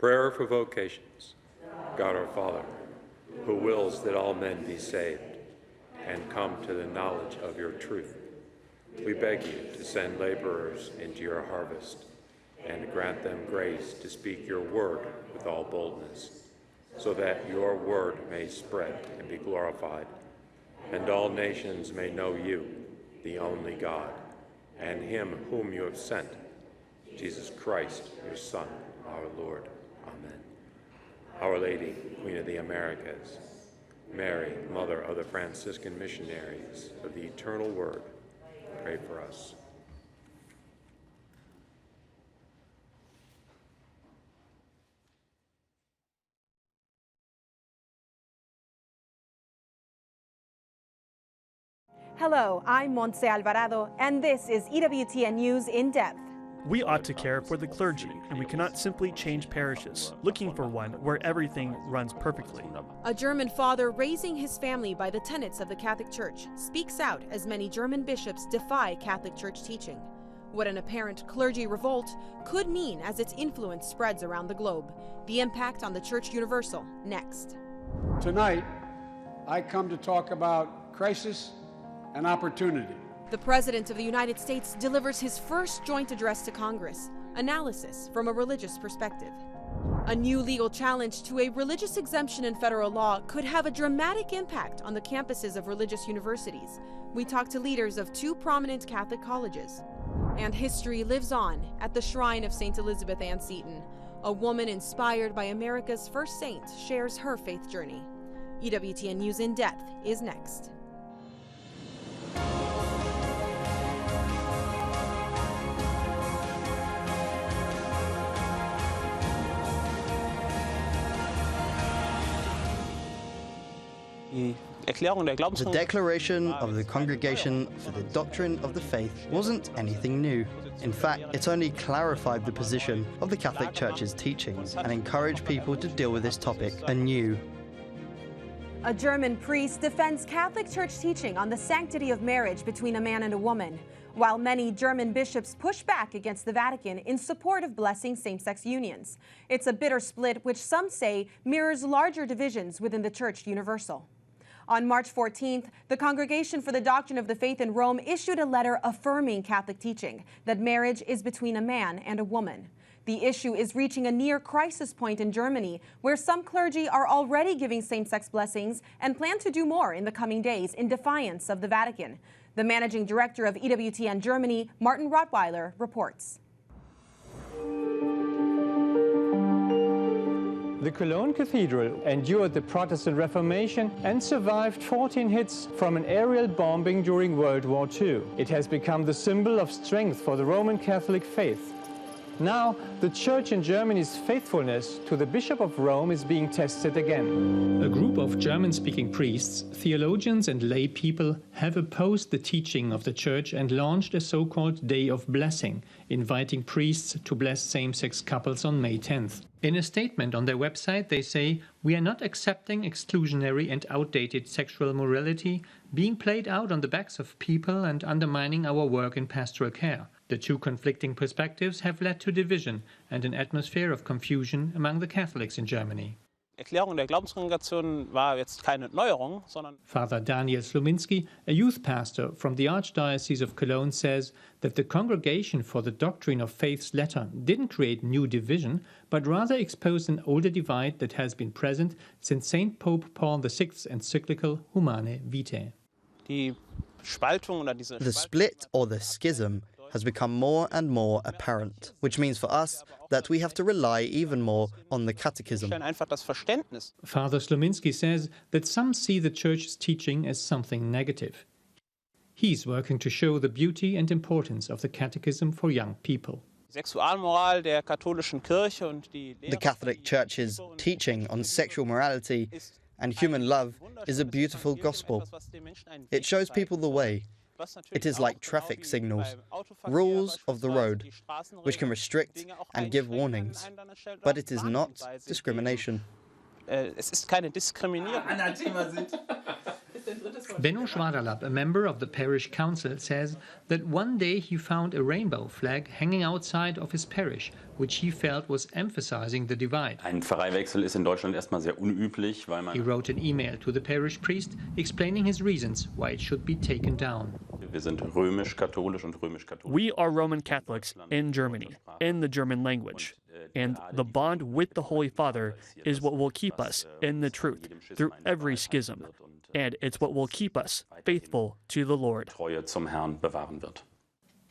Prayer for vocations. God our Father, who wills that all men be saved and come to the knowledge of your truth, we beg you to send laborers into your harvest and to grant them grace to speak your word with all boldness, so that your word may spread and be glorified, and all nations may know you, the only God, and him whom you have sent, Jesus Christ, your Son, our Lord. Amen. Our Lady, Queen of the Americas, Mary, Mother of the Franciscan missionaries of the eternal Word, pray for us. Hello, I'm Montse Alvarado, and this is EWTN News In Depth. We ought to care for the clergy, and we cannot simply change parishes, looking for one where everything runs perfectly. A German father raising his family by the tenets of the Catholic Church speaks out as many German bishops defy Catholic Church teaching. What an apparent clergy revolt could mean as its influence spreads around the globe. The impact on the Church Universal, next. Tonight, I come to talk about crisis and opportunity. The President of the United States delivers his first joint address to Congress, analysis from a religious perspective. A new legal challenge to a religious exemption in federal law could have a dramatic impact on the campuses of religious universities. We talk to leaders of two prominent Catholic colleges. And history lives on at the shrine of St. Elizabeth Ann Seton. A woman inspired by America's first saint shares her faith journey. EWTN News In Depth is next. The Declaration of the Congregation for the Doctrine of the Faith wasn't anything new. In fact, it only clarified the position of the Catholic Church's teachings and encouraged people to deal with this topic anew. A German priest defends Catholic Church teaching on the sanctity of marriage between a man and a woman, while many German bishops push back against the Vatican in support of blessing same-sex unions. It's a bitter split which some say mirrors larger divisions within the Church Universal. On March 14th, the Congregation for the Doctrine of the Faith in Rome issued a letter affirming Catholic teaching that marriage is between a man and a woman. The issue is reaching a near crisis point in Germany, where some clergy are already giving same-sex blessings and plan to do more in the coming days in defiance of the Vatican. The managing director of EWTN Germany, Martin Rottweiler, reports. The Cologne Cathedral endured the Protestant Reformation and survived 14 hits from an aerial bombing during World War II. It has become the symbol of strength for the Roman Catholic faith. Now, the Church in Germany's faithfulness to the Bishop of Rome is being tested again. A group of German-speaking priests, theologians and lay people have opposed the teaching of the Church and launched a so-called Day of Blessing, inviting priests to bless same-sex couples on May 10th. In a statement on their website, they say, "We are not accepting exclusionary and outdated sexual morality being played out on the backs of people and undermining our work in pastoral care. The two conflicting perspectives have led to division and an atmosphere of confusion among the Catholics in Germany." Erklärung der Glaubenskongregation war jetzt keine Neuerung, sondern Father Daniel Sluminski, a youth pastor from the Archdiocese of Cologne, says that the Congregation for the Doctrine of Faith's letter didn't create new division, but rather exposed an older divide that has been present since St. Pope Paul VI's encyclical Humane Vitae. die Spaltung oder diese The split or the schism has become more and more apparent, which means for us that we have to rely even more on the catechism. einfach das Verständnis. Father Sluminski says that some see the Church's teaching as something negative. He's working to show the beauty and importance of the catechism for young people. Sexualmoral der katholischen Kirche und die The Catholic Church's teaching on sexual morality and human love is a beautiful gospel. It shows people the way. It is like traffic signals, rules of the road, which can restrict and give warnings. But it is not discrimination. Es ist keine Diskriminierung. Benno Schwaderlapp, a member of the parish council, says that one day he found a rainbow flag hanging outside of his parish, which he felt was emphasizing the divide. Ein Pfarreiwechsel ist in Deutschland erstmal sehr unüblich, weil He wrote an email to the parish priest explaining his reasons why it should be taken down. wir sind römisch-katholisch und römisch-katholisch. We are Roman Catholics in Germany, in the German language. And the bond with the Holy Father is what will keep us in the truth through every schism. And it's what will keep us faithful to the Lord. Treue zum Herrn bewahren wird.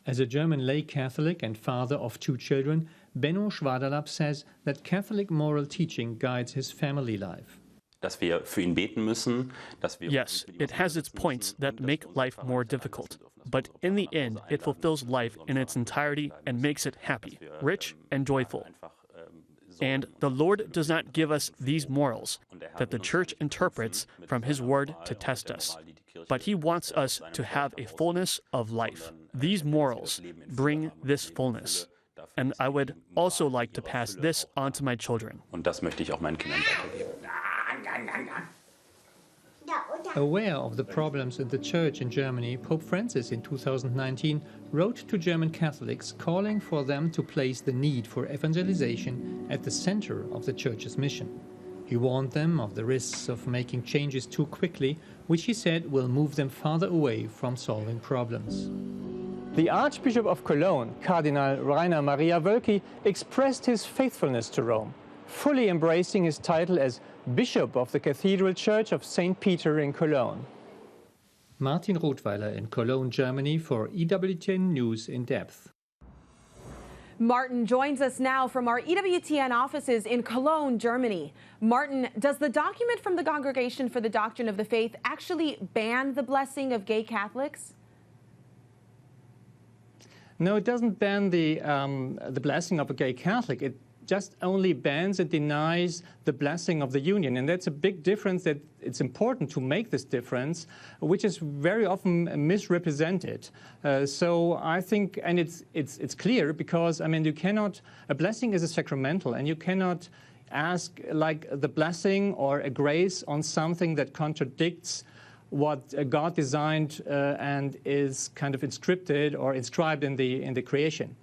As a German lay Catholic and father of 2 children, Benno Schwaderlapp says that Catholic moral teaching guides his family life. Dass wir für ihn beten müssen, dass wir Yes, it has its points that make life more difficult. But in the end, it fulfills life in its entirety and makes it happy, rich, and joyful. And the Lord does not give us these morals that the Church interprets from His Word to test us, but He wants us to have a fullness of life. These morals bring this fullness. And I would also like to pass this on to my children. Und das möchte ich auch meinen Kindern weitergeben. Aware of the problems in the Church in Germany, Pope Francis in 2019 wrote to German Catholics calling for them to place the need for evangelization at the center of the Church's mission. He warned them of the risks of making changes too quickly, which he said will move them farther away from solving problems. The Archbishop of Cologne, Cardinal Rainer Maria Wölki, expressed his faithfulness to Rome, fully embracing his title as Bishop of the Cathedral Church of St. Peter in Cologne. Martin Rothweiler in Cologne, Germany for EWTN News in Depth. Martin joins us now from our EWTN offices in Cologne, Germany. Martin, does the document from the Congregation for the Doctrine of the Faith actually ban the blessing of gay Catholics? No, it doesn't ban the blessing of a gay Catholic. It just only bans and denies the blessing of the union. And that's a big difference. That it's important to make this difference, which is very often misrepresented. So I think, and it's clear because, I mean, you cannot, a blessing is a sacramental, and you cannot ask like the blessing or a grace on something that contradicts what God designed and is kind of inscripted or inscribed in the creation.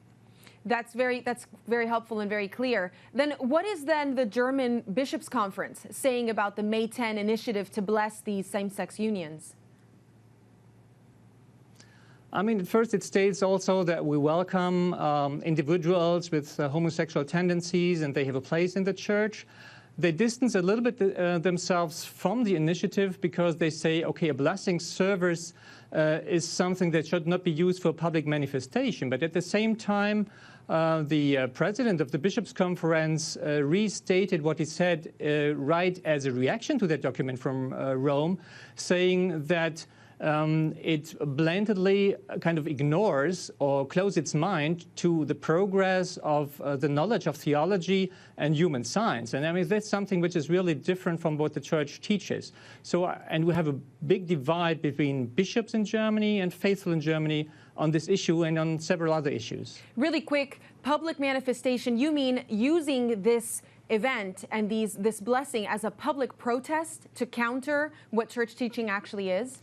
That's very helpful and very clear. Then what is then the German Bishops' Conference saying about the May 10 initiative to bless these same-sex unions? I mean, at first it states also that we welcome individuals with homosexual tendencies and they have a place in the church. They distance a little bit themselves from the initiative because they say, okay, a blessing service is something that should not be used for public manifestation. But at the same time, the president of the Bishops' Conference restated what he said right as a reaction to that document from Rome, saying that it blatantly kind of ignores or closes its mind to the progress of the knowledge of theology and human science. And I mean, that's something which is really different from what the Church teaches. So, and we have a big divide between bishops in Germany and faithful in Germany on this issue and on several other issues. Really quick, public manifestation, you mean using this event and this blessing as a public protest to counter what church teaching actually is?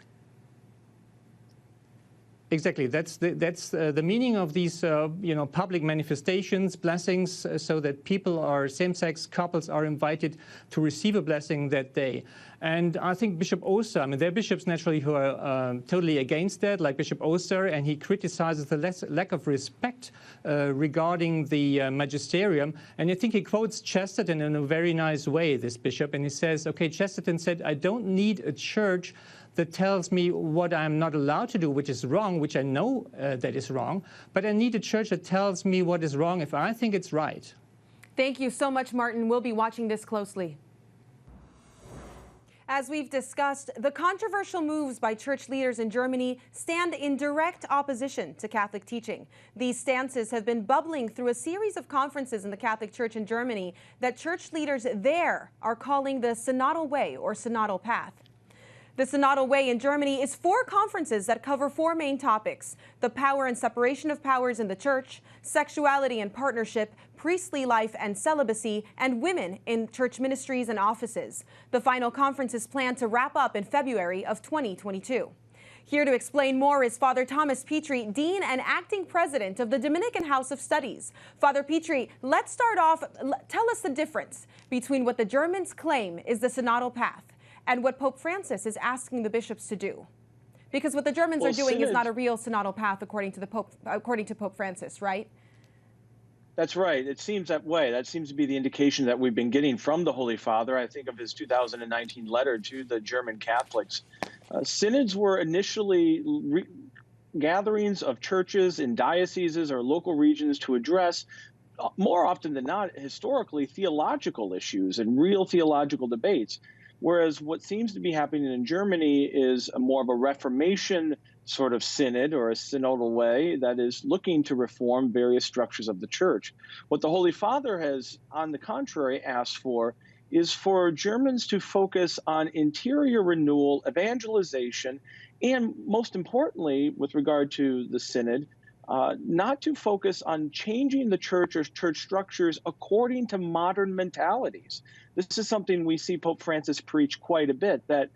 Exactly. That's the meaning of these, public manifestations, blessings, so that people or same-sex couples are invited to receive a blessing that day. And I think Bishop Oster, I mean, there are bishops naturally who are totally against that, like Bishop Oster, and he criticizes the lack of respect regarding the magisterium. And I think he quotes Chesterton in a very nice way, this bishop, and he says, okay, Chesterton said, I don't need a church that tells me what I'm not allowed to do, which is wrong, which I know that is wrong, but I need a church that tells me what is wrong if I think it's right. Thank you so much, Martin. We'll be watching this closely. As we've discussed, the controversial moves by church leaders in Germany stand in direct opposition to Catholic teaching. These stances have been bubbling through a series of conferences in the Catholic Church in Germany that church leaders there are calling the synodal way or synodal path. The Synodal Way in Germany is 4 conferences that cover 4 main topics: the power and separation of powers in the church, sexuality and partnership, priestly life and celibacy, and women in church ministries and offices. The final conference is planned to wrap up in February of 2022. Here to explain more is Father Thomas Petrie, Dean and Acting President of the Dominican House of Studies. Father Petrie, let's start off. Tell us the difference between what the Germans claim is the synodal path and what Pope Francis is asking the bishops to do. Because what the Germans are doing is not a real synodal path according to Pope Francis, right? That's right. It seems that way. That seems to be the indication that we've been getting from the Holy Father. I think of his 2019 letter to the German Catholics. Synods were initially gatherings of churches in dioceses or local regions to address, more often than not, historically, theological issues and real theological debates. Whereas what seems to be happening in Germany is more of a Reformation sort of synod or a synodal way that is looking to reform various structures of the church. What the Holy Father has, on the contrary, asked for is for Germans to focus on interior renewal, evangelization, and most importantly, with regard to the synod, not to focus on changing the church or church structures according to modern mentalities. This is something we see Pope Francis preach quite a bit, that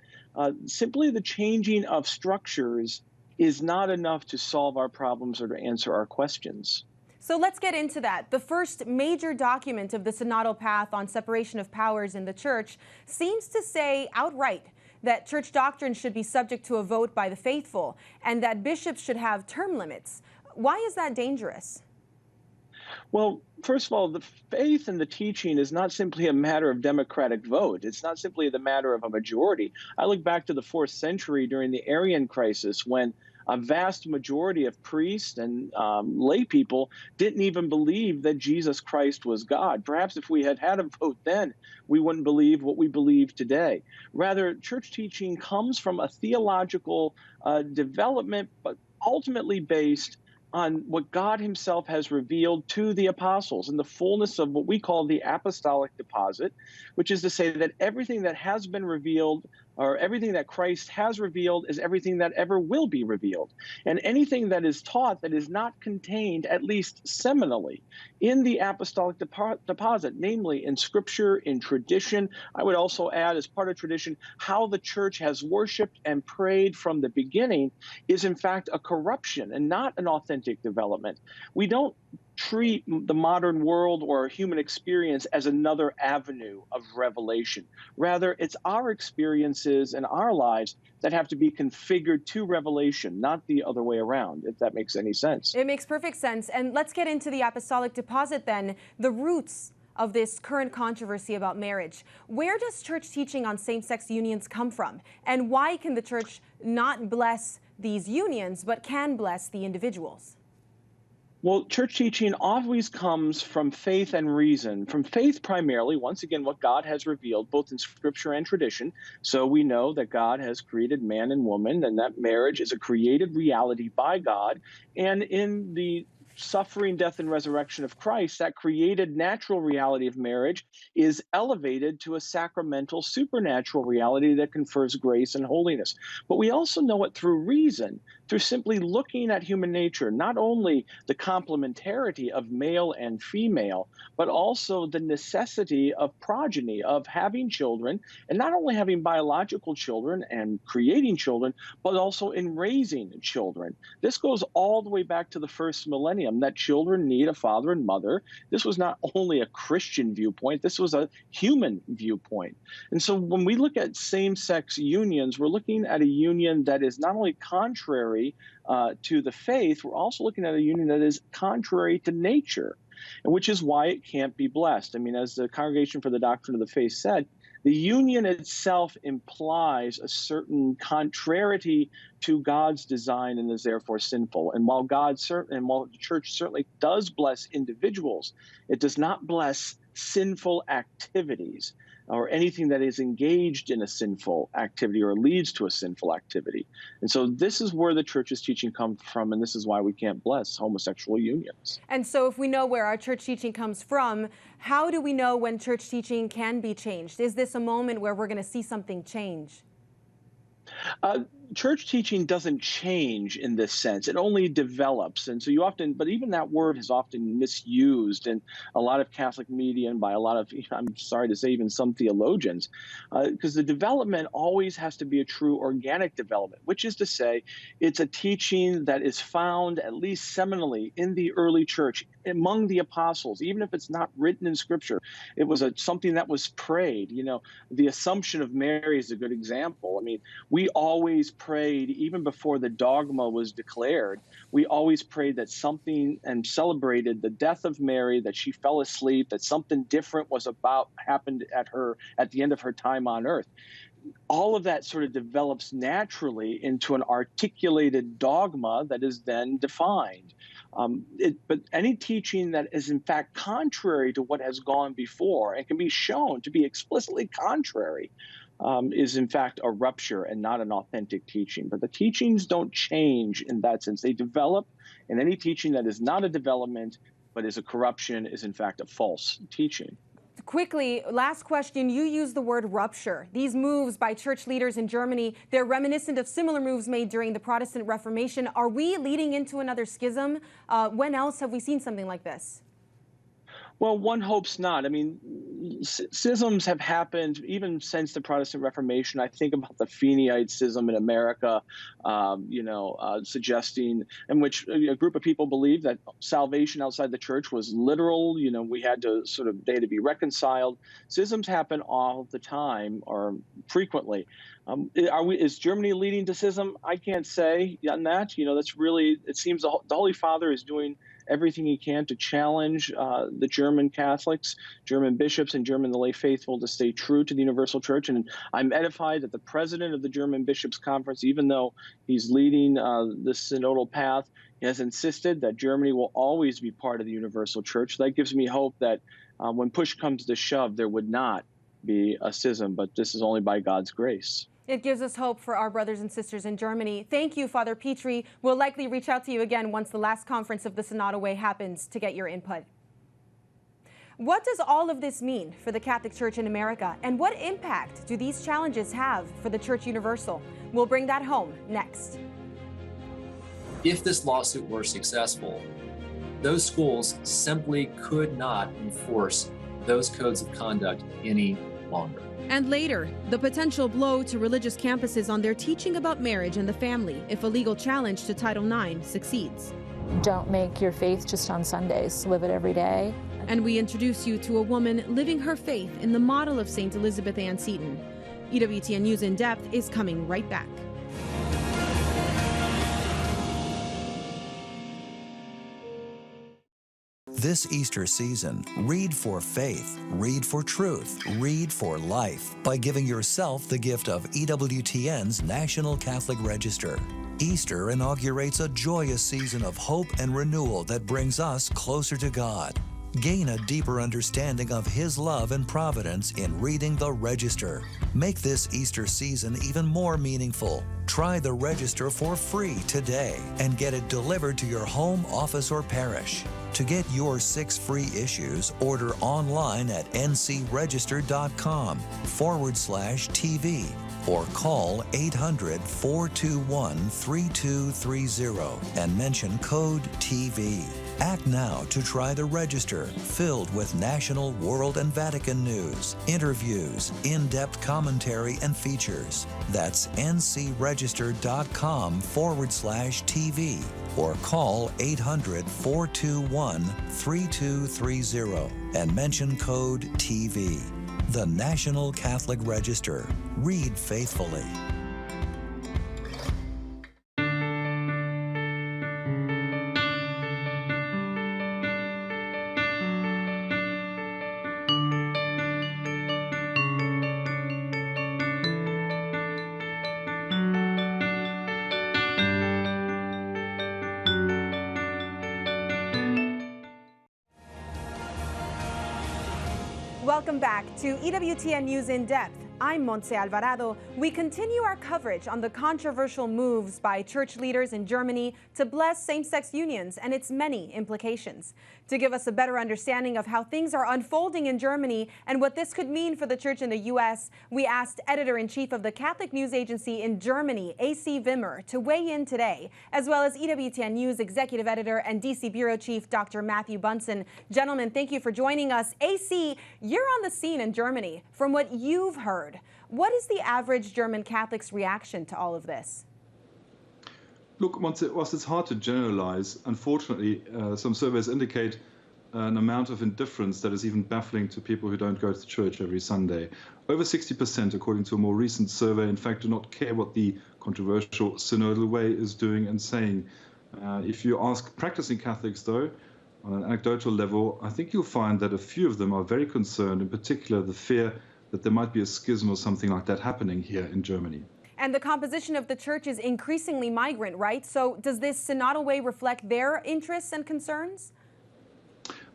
simply the changing of structures is not enough to solve our problems or to answer our questions. So let's get into that. The first major document of the synodal path on separation of powers in the church seems to say outright that church doctrine should be subject to a vote by the faithful and that bishops should have term limits. Why is that dangerous? Well, first of all, the faith and the teaching is not simply a matter of democratic vote. It's not simply the matter of a majority. I look back to the 4th century during the Arian crisis when a vast majority of priests and lay people didn't even believe that Jesus Christ was God. Perhaps if we had had a vote then, we wouldn't believe what we believe today. Rather, church teaching comes from a theological development, but ultimately based on what God himself has revealed to the apostles in the fullness of what we call the apostolic deposit, which is to say that everything that has been revealed or everything that Christ has revealed is everything that ever will be revealed. And anything that is taught that is not contained, at least seminally, in the apostolic deposit, namely in scripture, in tradition. I would also add, as part of tradition, how the church has worshiped and prayed from the beginning is in fact a corruption and not an authentic development. We don't treat the modern world or human experience as another avenue of revelation. Rather, it's our experiences and our lives that have to be configured to revelation, not the other way around, if that makes any sense. It makes perfect sense. And let's get into the apostolic deposit then, the roots of this current controversy about marriage. Where does church teaching on same-sex unions come from? And why can the church not bless these unions, but can bless the individuals? Well, church teaching always comes from faith and reason. From faith primarily, once again, what God has revealed, both in scripture and tradition. So we know that God has created man and woman, and that marriage is a created reality by God. And in the suffering, death, and resurrection of Christ, that created natural reality of marriage is elevated to a sacramental, supernatural reality that confers grace and holiness. But we also know it through reason, through simply looking at human nature, not only the complementarity of male and female, but also the necessity of progeny, of having children, and not only having biological children and creating children, but also in raising children. This goes all the way back to the first millennium, that children need a father and mother. This was not only a Christian viewpoint, this was a human viewpoint. And so when we look at same-sex unions, we're looking at a union that is not only contrary to the faith, we're also looking at a union that is contrary to nature, and which is why it can't be blessed. I mean, as the Congregation for the Doctrine of the Faith said, the union itself implies a certain contrariety to God's design and is therefore sinful. And while the church certainly does bless individuals, it does not bless sinful activities or anything that is engaged in a sinful activity or leads to a sinful activity. And so this is where the church's teaching comes from, and this is why we can't bless homosexual unions. And so if we know where our church teaching comes from, how do we know when church teaching can be changed? Is this a moment where we're going to see something change? Church teaching doesn't change in this sense. It only develops. And so you often, but even that word is often misused in a lot of Catholic media and by a lot of, I'm sorry to say, even some theologians, because the development always has to be a true organic development, which is to say it's a teaching that is found at least seminally in the early church, among the apostles, even if it's not written in Scripture. It was something that was prayed. The Assumption of Mary is a good example. I mean, we always prayed, even before the dogma was declared, we always prayed that something and celebrated the death of Mary, that she fell asleep, that something different was happened at the end of her time on earth. All of that sort of develops naturally into an articulated dogma that is then defined. But any teaching that is in fact contrary to what has gone before and can be shown to be explicitly contrary is in fact a rupture and not an authentic teaching. But the teachings don't change in that sense. They develop, and any teaching that is not a development but is a corruption is in fact a false teaching. Quickly, last question. You use the word rupture. These moves by church leaders in Germany, they're reminiscent of similar moves made during the Protestant Reformation. Are we leading into another schism? When else have we seen something like this? Well, one hopes not. I mean, schisms have happened even since the Protestant Reformation. I think about the Feeneyite schism in America, suggesting, in which a group of people believed that salvation outside the church was literal. We had to they had to be reconciled. Schisms happen all the time or frequently. Is Germany leading to schism? I can't say on that. That's really, it seems the Holy Father is doing everything he can to challenge the German Catholics, German bishops, and the lay faithful to stay true to the universal church. And I'm edified that the president of the German Bishops' Conference, even though he's leading the synodal path, he has insisted that Germany will always be part of the universal church. That gives me hope that when push comes to shove, there would not be a schism, but this is only by God's grace. It gives us hope for our brothers and sisters in Germany. Thank you, Father Petri. We'll likely reach out to you again once the last conference of the Synodal Way happens to get your input. What does all of this mean for the Catholic Church in America? And what impact do these challenges have for the Church Universal? We'll bring that home next. If this lawsuit were successful, those schools simply could not enforce those codes of conduct any longer. And later, the potential blow to religious campuses on their teaching about marriage and the family if a legal challenge to Title IX succeeds. Don't make your faith just on Sundays. Live it every day. And we introduce you to a woman living her faith in the model of St. Elizabeth Ann Seton. EWTN News In Depth is coming right back. This Easter season, read for faith, read for truth, read for life by giving yourself the gift of EWTN's National Catholic Register. Easter inaugurates a joyous season of hope and renewal that brings us closer to God. Gain a deeper understanding of His love and providence in reading the Register. Make this Easter season even more meaningful. Try the Register for free today and get it delivered to your home, office, or parish. To get your 6 free issues, order online at ncregister.com/TV or call 800-421-3230 and mention code TV. Act now to try the Register, filled with national, world, and Vatican news, interviews, in-depth commentary, and features. That's ncregister.com/TV or call 800-421-3230 and mention code TV. The National Catholic Register. Read faithfully. Welcome back to EWTN News In Depth. I'm Montse Alvarado. We continue our coverage on the controversial moves by church leaders in Germany to bless same-sex unions and its many implications. To give us a better understanding of how things are unfolding in Germany and what this could mean for the church in the U.S., we asked editor-in-chief of the Catholic news agency in Germany, A.C. Wimmer, to weigh in today, as well as EWTN News executive editor and D.C. bureau chief Dr. Matthew Bunson. Gentlemen, thank you for joining us. A.C., you're on the scene in Germany. From what you've heard, what is the average German Catholic's reaction to all of this? Look, whilst it's hard to generalize, unfortunately, some surveys indicate an amount of indifference that is even baffling to people who don't go to church every Sunday. Over 60%, according to a more recent survey, in fact, do not care what the controversial synodal way is doing and saying. If you ask practicing Catholics, though, on an anecdotal level, I think you'll find that a few of them are very concerned, in particular the fear that there might be a schism or something like that happening here in Germany. And the composition of the church is increasingly migrant, right? So does this synodal way reflect their interests and concerns?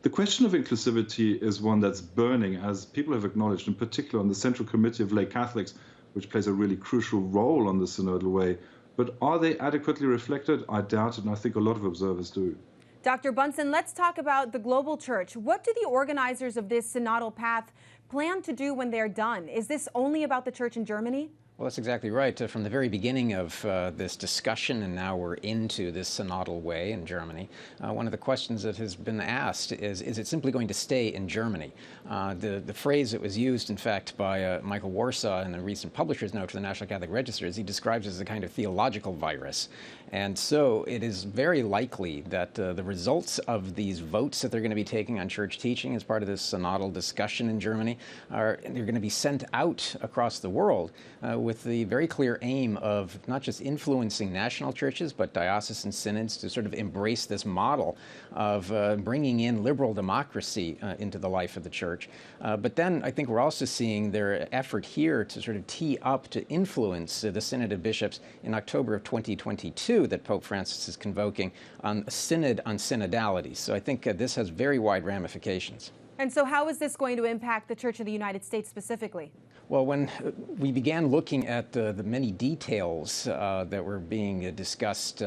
The question of inclusivity is one that's burning, as people have acknowledged, in particular on the Central Committee of Lay Catholics, which plays a really crucial role on the synodal way. But are they adequately reflected? I doubt it, and I think a lot of observers do. Dr. Bunson, let's talk about the global church. What do the organizers of this synodal path plan to do when they're done? Is this only about the church in Germany? Well, that's exactly right. From the very beginning of this discussion, and now we're into this synodal way in Germany, one of the questions that has been asked is it simply going to stay in Germany? The phrase that was used, in fact, by Michael Warsaw in the recent publisher's note to the National Catholic Register is he describes it as a kind of theological virus. And so it is very likely that the results of these votes that they're going to be taking on church teaching as part of this synodal discussion in Germany they're going to be sent out across the world with the very clear aim of not just influencing national churches, but diocesan synods to sort of embrace this model of bringing in liberal democracy into the life of the church. But then I think we're also seeing their effort here to sort of tee up to influence the Synod of Bishops in October of 2022 that Pope Francis is convoking on a synod on synodality. So I think this has very wide ramifications. And so how is this going to impact the Church of the United States specifically? Well, when we began looking at the many details that were being discussed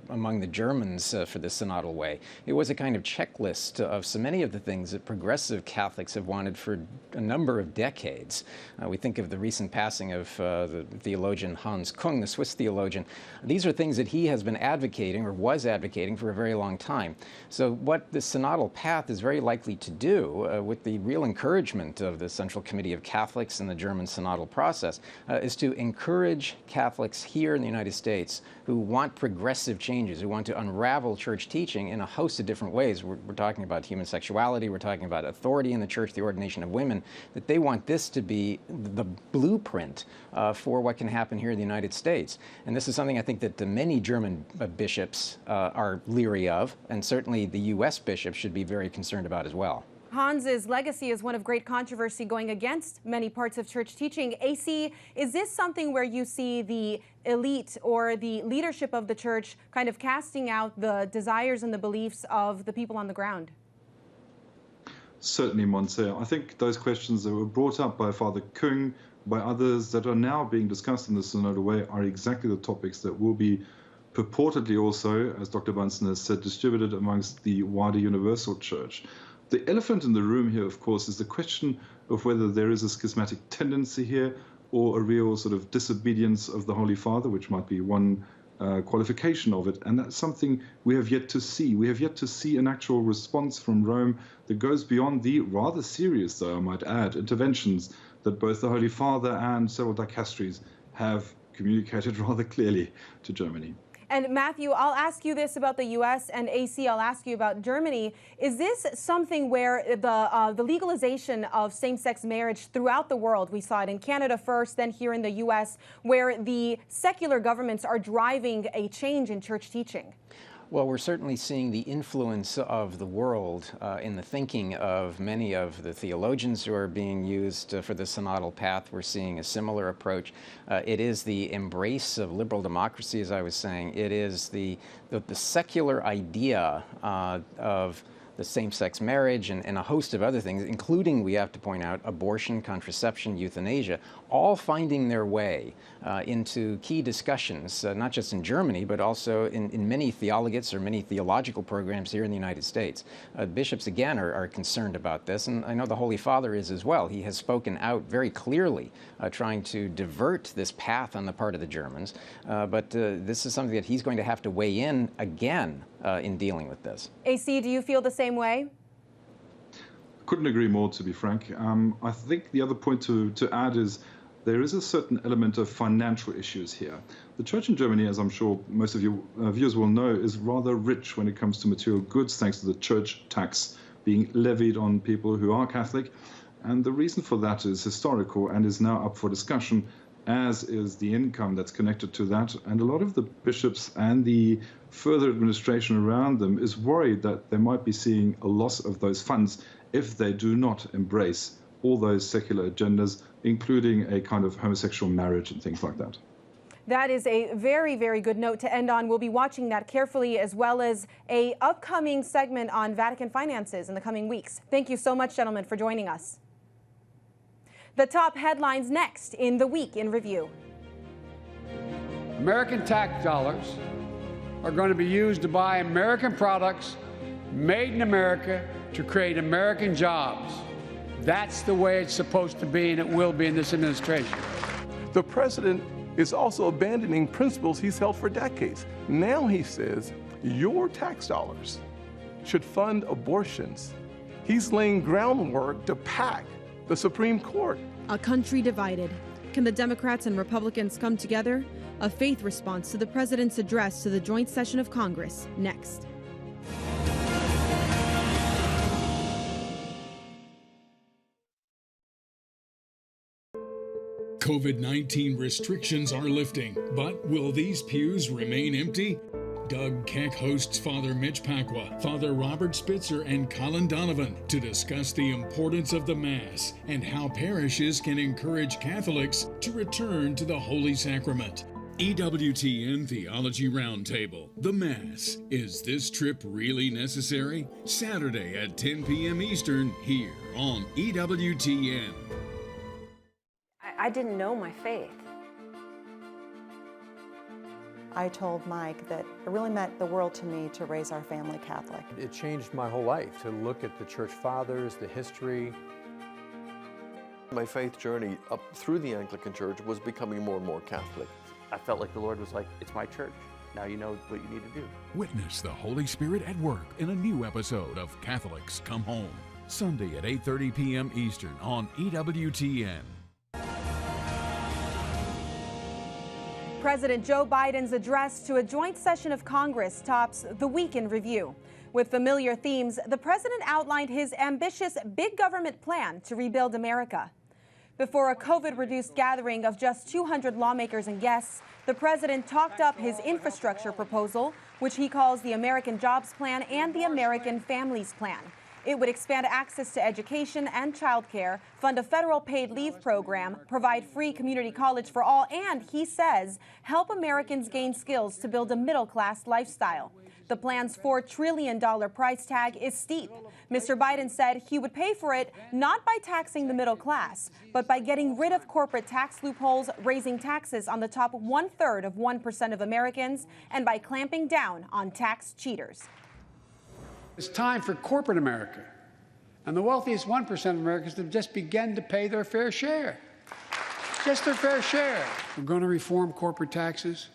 among the Germans for the synodal way, it was a kind of checklist of so many of the things that progressive Catholics have wanted for a number of decades. We think of the recent passing of the theologian Hans Kung, the Swiss theologian. These are things that he has been advocating or was advocating for a very long time. So what the synodal path is very likely to do, with the real encouragement of the Central Committee of Catholics and the German synodal process, is to encourage Catholics here in the United States who want progressive changes, who want to unravel church teaching in a host of different ways. We're talking about human sexuality, we're talking about authority in the church, the ordination of women, that they want this to be the blueprint for what can happen here in the United States. And this is something I think that many German bishops are leery of, and certainly the U.S. bishops should be very concerned about as well. Hans's legacy is one of great controversy going against many parts of church teaching. AC, is this something where you see the elite or the leadership of the church kind of casting out the desires and the beliefs of the people on the ground? Certainly, Montse. I think those questions that were brought up by Father Kung, by others that are now being discussed in the synodal way, are exactly the topics that will be purportedly also, as Dr. Bunson has said, distributed amongst the wider universal church. The elephant in the room here, of course, is the question of whether there is a schismatic tendency here or a real sort of disobedience of the Holy Father, which might be one qualification of it. And that's something we have yet to see. We have yet to see an actual response from Rome that goes beyond the rather serious, though I might add, interventions that both the Holy Father and several dicasteries have communicated rather clearly to Germany. And Matthew, I'll ask you this about the U.S. and AC, I'll ask you about Germany. Is this something where the legalization of same-sex marriage throughout the world, we saw it in Canada first, then here in the U.S., where the secular governments are driving a change in church teaching? Well, we're certainly seeing the influence of the world in the thinking of many of the theologians who are being used for the synodal path. We're seeing a similar approach. It is the embrace of liberal democracy, as I was saying. It is the secular idea of same-sex marriage and a host of other things, including, we have to point out, abortion, contraception, euthanasia, all finding their way into key discussions, not just in Germany, but also in many theologates or many theological programs here in the United States. Bishops, again, are concerned about this, and I know the Holy Father is as well. He has spoken out very clearly, trying to divert this path on the part of the Germans, but this is something that he's going to have to weigh in again in dealing with this. AC, do you feel the same way? Couldn't agree more, to be frank. I think the other point to add is there is a certain element of financial issues here. The church in Germany, as I'm sure most of your viewers will know, is rather rich when it comes to material goods, thanks to the church tax being levied on people who are Catholic. And the reason for that is historical and is now up for discussion, as is the income that's connected to that. And a lot of the bishops and the further administration around them is worried that they might be seeing a loss of those funds if they do not embrace all those secular agendas, including a kind of homosexual marriage and things like that. That is a very, very good note to end on. We'll be watching that carefully, as well as an upcoming segment on Vatican finances in the coming weeks. Thank you so much, gentlemen, for joining us. The top headlines next in the Week in Review. American tax dollars are going to be used to buy American products made in America to create American jobs. That's the way it's supposed to be, and it will be in this administration. The president is also abandoning principles he's held for decades. Now he says your tax dollars should fund abortions. He's laying groundwork to pack the Supreme Court. A country divided. Can the Democrats and Republicans come together? A faith response to the president's address to the joint session of Congress, next. COVID-19 restrictions are lifting, but will these pews remain empty? Doug Keck hosts Father Mitch Pacwa, Father Robert Spitzer, and Colin Donovan to discuss the importance of the Mass and how parishes can encourage Catholics to return to the Holy Sacrament. EWTN Theology Roundtable. The Mass. Is this trip really necessary? Saturday at 10 p.m. Eastern here on EWTN. I didn't know my faith. I told Mike that it really meant the world to me to raise our family Catholic. It changed my whole life to look at the church fathers, the history. My faith journey up through the Anglican Church was becoming more and more Catholic. I felt like the Lord was like, it's my church. Now you know what you need to do. Witness the Holy Spirit at work in a new episode of Catholics Come Home. Sunday at 8:30 p.m. Eastern on EWTN. President Joe Biden's address to a joint session of Congress tops the Week in Review. With familiar themes, the president outlined his ambitious big government plan to rebuild America. Before a COVID-reduced gathering of just 200 lawmakers and guests, the president talked up his infrastructure proposal, which he calls the American Jobs Plan and the American Families Plan. It would expand access to education and childcare, fund a federal paid leave program, provide free community college for all, and, he says, help Americans gain skills to build a middle-class lifestyle. The plan's $4 trillion price tag is steep. Mr. Biden said he would pay for it not by taxing the middle class, but by getting rid of corporate tax loopholes, raising taxes on the top 1/3 of 1% of Americans, and by clamping down on tax cheaters. It's time for corporate America and the wealthiest 1% of Americans to just begin to pay their fair share. Just their fair share. We're going to reform corporate taxes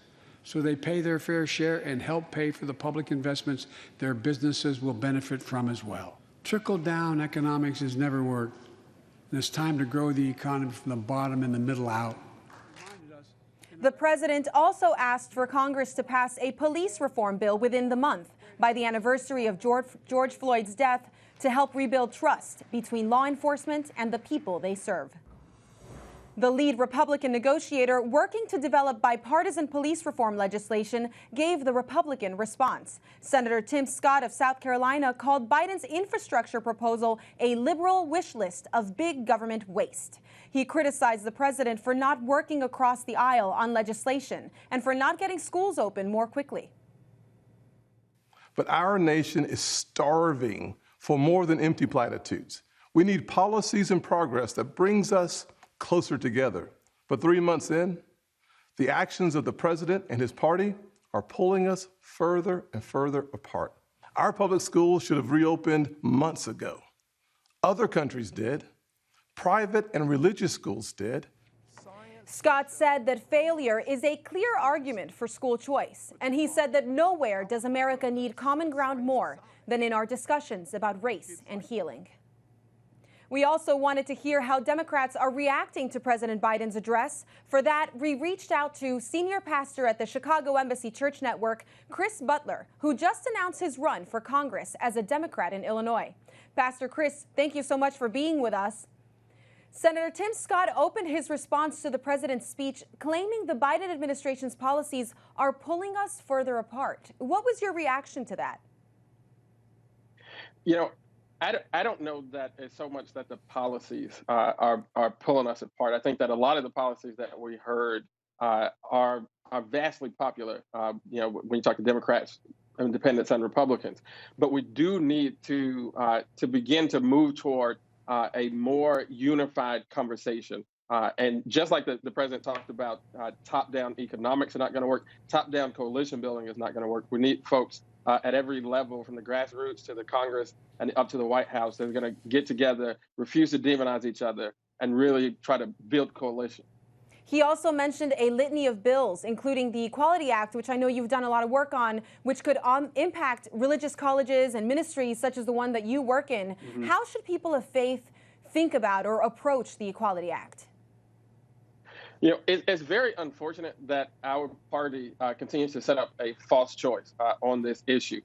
so they pay their fair share and help pay for the public investments their businesses will benefit from as well. Trickle-down economics has never worked. And it's time to grow the economy from the bottom and the middle out. The president also asked for Congress to pass a police reform bill within the month by the anniversary of George Floyd's death to help rebuild trust between law enforcement and the people they serve. The lead Republican negotiator working to develop bipartisan police reform legislation gave the Republican response. Senator Tim Scott of South Carolina called Biden's infrastructure proposal a liberal wish list of big government waste. He criticized the president for not working across the aisle on legislation and for not getting schools open more quickly. But our nation is starving for more than empty platitudes. We need policies and progress that brings us closer together. But 3 months in, the actions of the president and his party are pulling us further and further apart. Our public schools should have reopened months ago. Other countries did. Private and religious schools did. Scott said that failure is a clear argument for school choice, and he said that nowhere does America need common ground more than in our discussions about race and healing. We also wanted to hear how Democrats are reacting to President Biden's address. For that, we reached out to senior pastor at the Chicago Embassy Church Network, Chris Butler, who just announced his run for Congress as a Democrat in Illinois. Pastor Chris, thank you so much for being with us. Senator Tim Scott opened his response to the president's speech, claiming the Biden administration's policies are pulling us further apart. What was your reaction to that? You know, I don't know that it's so much that the policies are pulling us apart. I think that a lot of the policies that we heard are vastly popular, you know, when you talk to Democrats, independents, and Republicans. But we do need to begin to move toward a more unified conversation. And just like the president talked about, top-down economics are not going to work. Top-down coalition building is not going to work. We need folks at every level, from the grassroots to the Congress and up to the White House, that are going to get together, refuse to demonize each other, and really try to build coalition. He also mentioned a litany of bills, including the Equality Act, which I know you've done a lot of work on, which could impact religious colleges and ministries such as the one that you work in. Mm-hmm. How should people of faith think about or approach the Equality Act? You know, it's very unfortunate that our party continues to set up a false choice on this issue.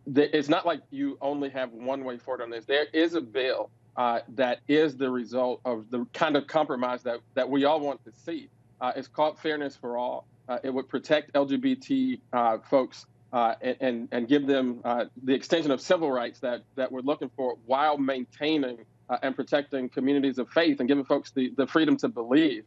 It's not like you only have one way forward on this. There is a bill that is the result of the kind of compromise that we all want to see. It's called Fairness for All. It would protect LGBT folks and give them the extension of civil rights that we're looking for, while maintaining and protecting communities of faith and giving folks the freedom to believe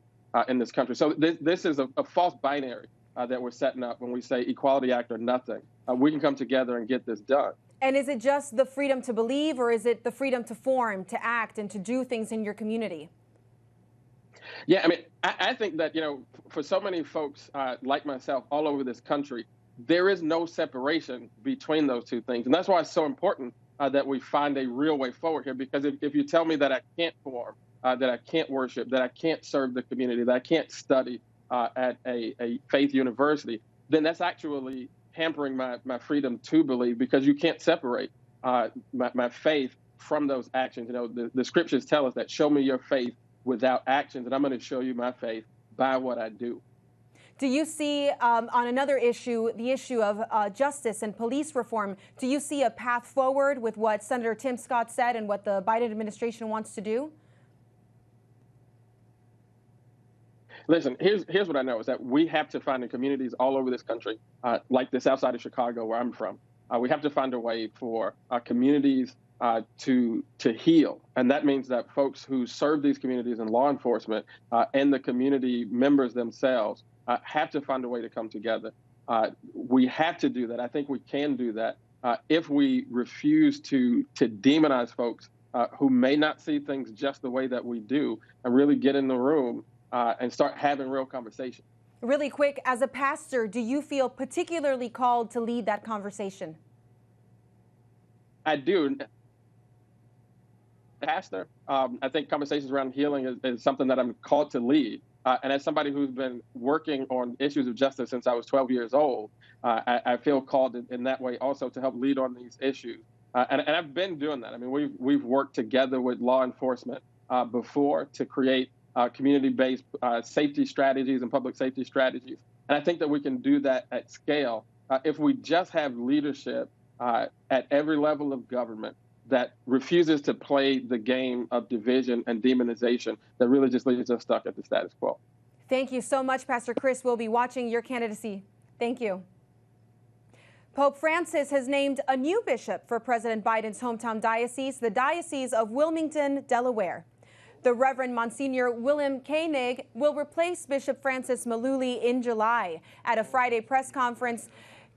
in this country. So this is a false binary that we're setting up when we say Equality Act or nothing. We can come together and get this done. And is it just the freedom to believe, or is it the freedom to form, to act, and to do things in your community? Yeah, I mean, I think that, you know, for so many folks like myself all over this country, there is no separation between those two things. And that's why it's so important that we find a real way forward here. Because if you tell me that I can't form, that I can't worship, that I can't serve the community, that I can't study at a faith university, then that's actually hampering my freedom to believe, because you can't separate my faith from those actions. You know, the scriptures tell us that, show me your faith without actions, and I'm going to show you my faith by what I do. Do you see, on another issue, the issue of justice and police reform, do you see a path forward with what Senator Tim Scott said and what the Biden administration wants to do? Listen, here's what I know, is that we have to find in communities all over this country, like this outside of Chicago where I'm from, we have to find a way for communities to heal. And that means that folks who serve these communities in law enforcement and the community members themselves have to find a way to come together. We have to do that. I think we can do that if we refuse to demonize folks who may not see things just the way that we do, and really get in the room and start having real conversation. Really quick, as a pastor, do you feel particularly called to lead that conversation? I do. Pastor, I think conversations around healing is something that I'm called to lead. And as somebody who's been working on issues of justice since I was 12 years old, I feel called in that way also to help lead on these issues. And I've been doing that. I mean, we've worked together with law enforcement before to create community-based safety strategies and public safety strategies. And I think that we can do that at scale if we just have leadership at every level of government that refuses to play the game of division and demonization that really just leaves us stuck at the status quo. Thank you so much, Pastor Chris. We'll be watching your candidacy. Thank you. Pope Francis has named a new bishop for President Biden's hometown diocese, the Diocese of Wilmington, Delaware. The Reverend Monsignor Willem Koenig will replace Bishop Francis Maluli in July. At a Friday press conference,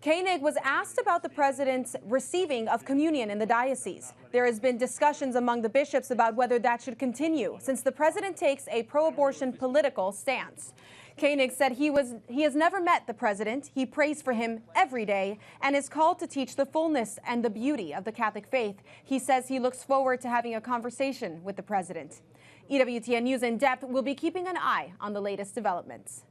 Koenig was asked about the president's receiving of communion in the diocese. There has been discussions among the bishops about whether that should continue, since the president takes a pro-abortion political stance. Koenig said he has never met the president. He prays for him every day and is called to teach the fullness and the beauty of the Catholic faith. He says he looks forward to having a conversation with the president. EWTN News In Depth will be keeping an eye on the latest developments.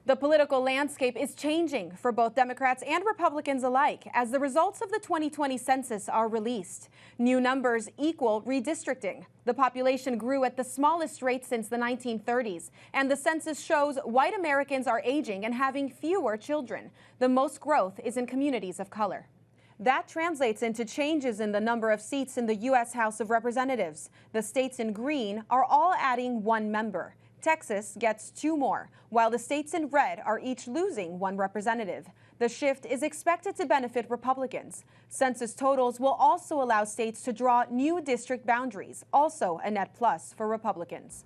The political landscape is changing for both Democrats and Republicans alike as the results of the 2020 census are released. New numbers equal redistricting. The population grew at the smallest rate since the 1930s, and the census shows white Americans are aging and having fewer children. The most growth is in communities of color. That translates into changes in the number of seats in the U.S. House of Representatives. The states in green are all adding one member. Texas gets 2 more, while the states in red are each losing 1 representative. The shift is expected to benefit Republicans. Census totals will also allow states to draw new district boundaries, also a net plus for Republicans.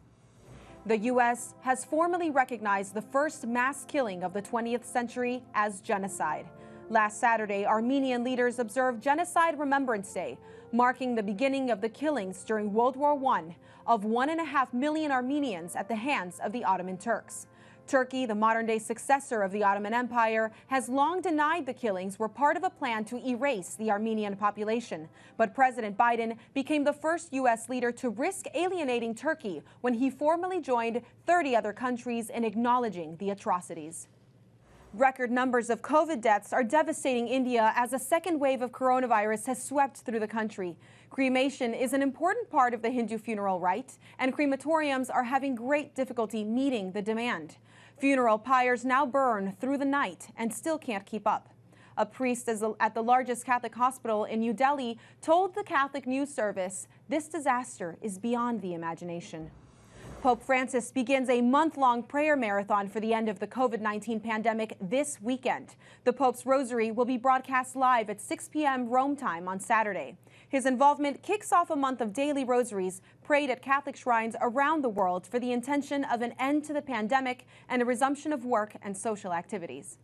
The U.S. has formally recognized the first mass killing of the 20th century as genocide. Last Saturday, Armenian leaders observed Genocide Remembrance Day, marking the beginning of the killings during World War I of 1.5 million Armenians at the hands of the Ottoman Turks. Turkey, the modern-day successor of the Ottoman Empire, has long denied the killings were part of a plan to erase the Armenian population. But President Biden became the first U.S. leader to risk alienating Turkey when he formally joined 30 other countries in acknowledging the atrocities. Record numbers of COVID deaths are devastating India as a second wave of coronavirus has swept through the country. Cremation is an important part of the Hindu funeral rite, and crematoriums are having great difficulty meeting the demand. Funeral pyres now burn through the night and still can't keep up. A priest at the largest Catholic hospital in New Delhi told the Catholic News Service, "This disaster is beyond the imagination." Pope Francis begins a month-long prayer marathon for the end of the COVID-19 pandemic this weekend. The Pope's Rosary will be broadcast live at 6 p.m. Rome time on Saturday. His involvement kicks off a month of daily rosaries prayed at Catholic shrines around the world for the intention of an end to the pandemic and a resumption of work and social activities.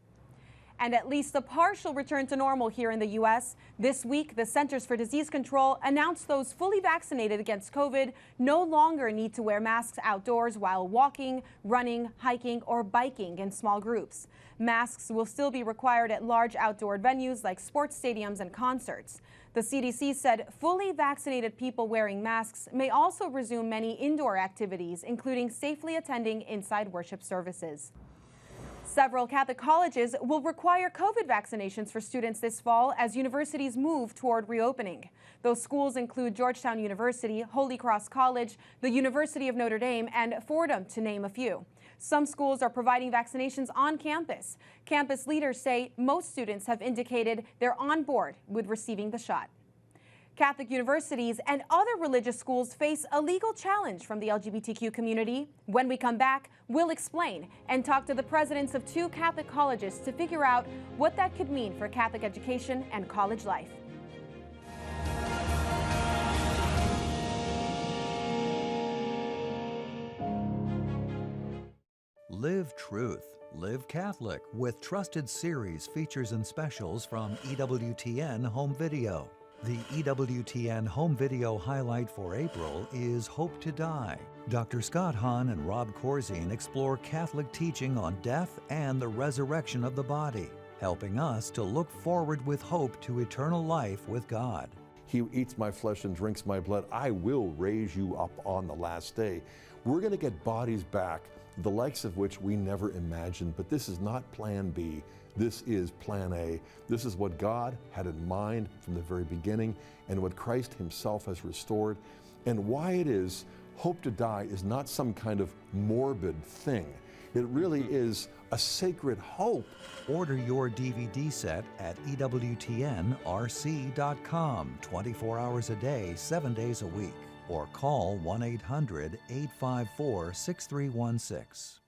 And at least a partial return to normal here in the U.S. This week, the Centers for Disease Control announced those fully vaccinated against COVID no longer need to wear masks outdoors while walking, running, hiking, or biking in small groups. Masks will still be required at large outdoor venues like sports stadiums and concerts. The CDC said fully vaccinated people wearing masks may also resume many indoor activities, including safely attending inside worship services. Several Catholic colleges will require COVID vaccinations for students this fall as universities move toward reopening. Those schools include Georgetown University, Holy Cross College, the University of Notre Dame, and Fordham, to name a few. Some schools are providing vaccinations on campus. Campus leaders say most students have indicated they're on board with receiving the shot. Catholic universities and other religious schools face a legal challenge from the LGBTQ community. When we come back, we'll explain and talk to the presidents of 2 Catholic colleges to figure out what that could mean for Catholic education and college life. Live Truth, Live Catholic with trusted series, features, and specials from EWTN Home Video. The EWTN Home Video highlight for April is Hope to Die. Dr. Scott Hahn and Rob Corzine explore Catholic teaching on death and the resurrection of the body, helping us to look forward with hope to eternal life with God. He eats my flesh and drinks my blood. I will raise you up on the last day. We're going to get bodies back, the likes of which we never imagined, but this is not plan B. This is plan A. This is what God had in mind from the very beginning and what Christ himself has restored. And why it is Hope to Die is not some kind of morbid thing. It really is a sacred hope. Order your DVD set at EWTNRC.com 24 hours a day, 7 days a week, or call 1-800-854-6316.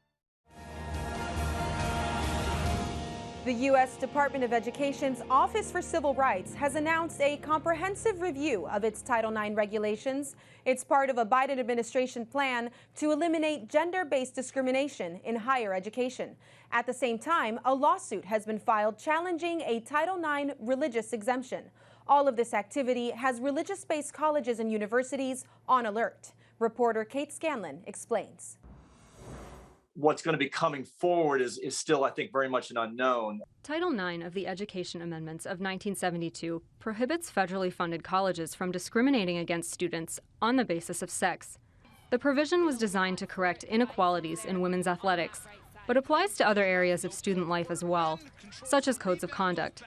The U.S. Department of Education's Office for Civil Rights has announced a comprehensive review of its Title IX regulations. It's part of a Biden administration plan to eliminate gender-based discrimination in higher education. At the same time, a lawsuit has been filed challenging a Title IX religious exemption. All of this activity has religious-based colleges and universities on alert. Reporter Kate Scanlon explains. What's going to be coming forward is still, I think, very much an unknown. Title IX of the Education Amendments of 1972 prohibits federally funded colleges from discriminating against students on the basis of sex. The provision was designed to correct inequalities in women's athletics, but applies to other areas of student life as well, such as codes of conduct.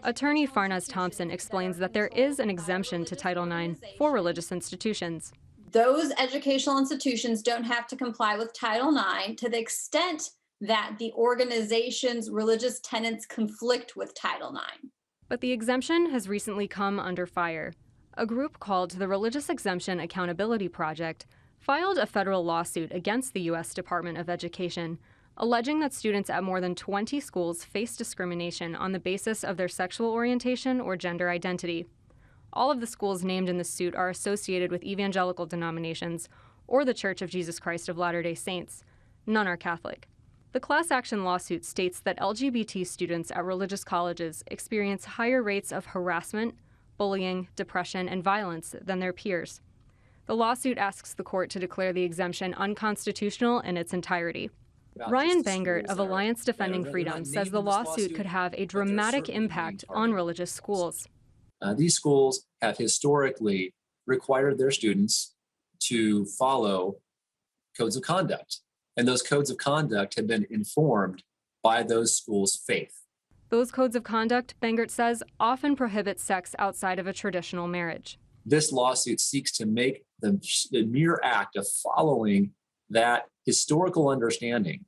Attorney Farnaz Thompson explains that there is an exemption to Title IX for religious institutions. Those educational institutions don't have to comply with Title IX to the extent that the organization's religious tenets conflict with Title IX. But the exemption has recently come under fire. A group called the Religious Exemption Accountability Project filed a federal lawsuit against the U.S. Department of Education, alleging that students at more than 20 schools face discrimination on the basis of their sexual orientation or gender identity. All of the schools named in the suit are associated with evangelical denominations or the Church of Jesus Christ of Latter-day Saints. None are Catholic. The class action lawsuit states that LGBT students at religious colleges experience higher rates of harassment, bullying, depression, and violence than their peers. The lawsuit asks the court to declare the exemption unconstitutional in its entirety. Ryan Bangert of Alliance Defending Freedom says the lawsuit could have a dramatic impact on religious schools. These schools have historically required their students to follow codes of conduct, and those codes of conduct have been informed by those schools' faith. Those codes of conduct, Bangert says, often prohibit sex outside of a traditional marriage. This lawsuit seeks to make the mere act of following that historical understanding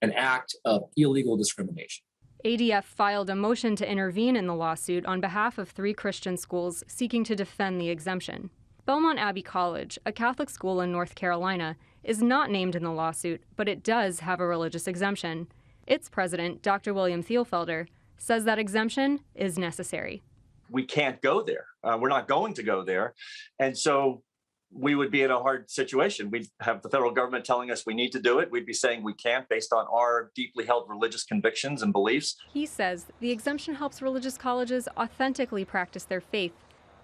an act of illegal discrimination. ADF filed a motion to intervene in the lawsuit on behalf of 3 Christian schools seeking to defend the exemption. Belmont Abbey College, a Catholic school in North Carolina, is not named in the lawsuit, but it does have a religious exemption. Its president, Dr. William Thielfelder, says that exemption is necessary. We can't go there. We're not going to go there. And so we would be in a hard situation. We'd have the federal government telling us we need to do it. We'd be saying we can't based on our deeply held religious convictions and beliefs. He says the exemption helps religious colleges authentically practice their faith.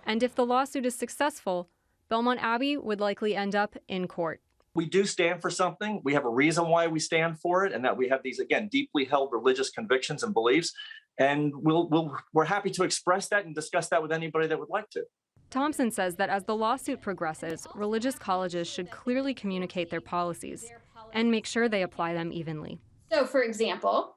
And if the lawsuit is successful, Belmont Abbey would likely end up in court. We do stand for something. We have a reason why we stand for it, and that we have these, again, deeply held religious convictions and beliefs. And we're happy to express that and discuss that with anybody that would like to. Thompson says that as the lawsuit progresses, religious colleges should clearly communicate their policies and make sure they apply them evenly. So, for example,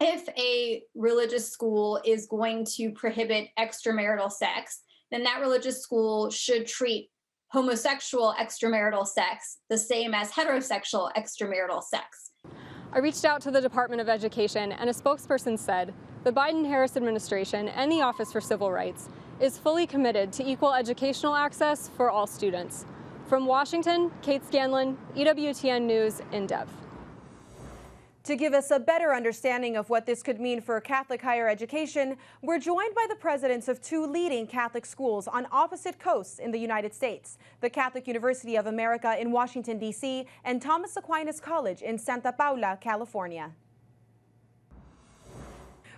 if a religious school is going to prohibit extramarital sex, then that religious school should treat homosexual extramarital sex the same as heterosexual extramarital sex. I reached out to the Department of Education, and a spokesperson said the Biden-Harris administration and the Office for Civil Rights is fully committed to equal educational access for all students. From Washington, Kate Scanlon, EWTN News In Depth. To give us a better understanding of what this could mean for Catholic higher education, we're joined by the presidents of 2 leading Catholic schools on opposite coasts in the United States, the Catholic University of America in Washington, D.C., and Thomas Aquinas College in Santa Paula, California.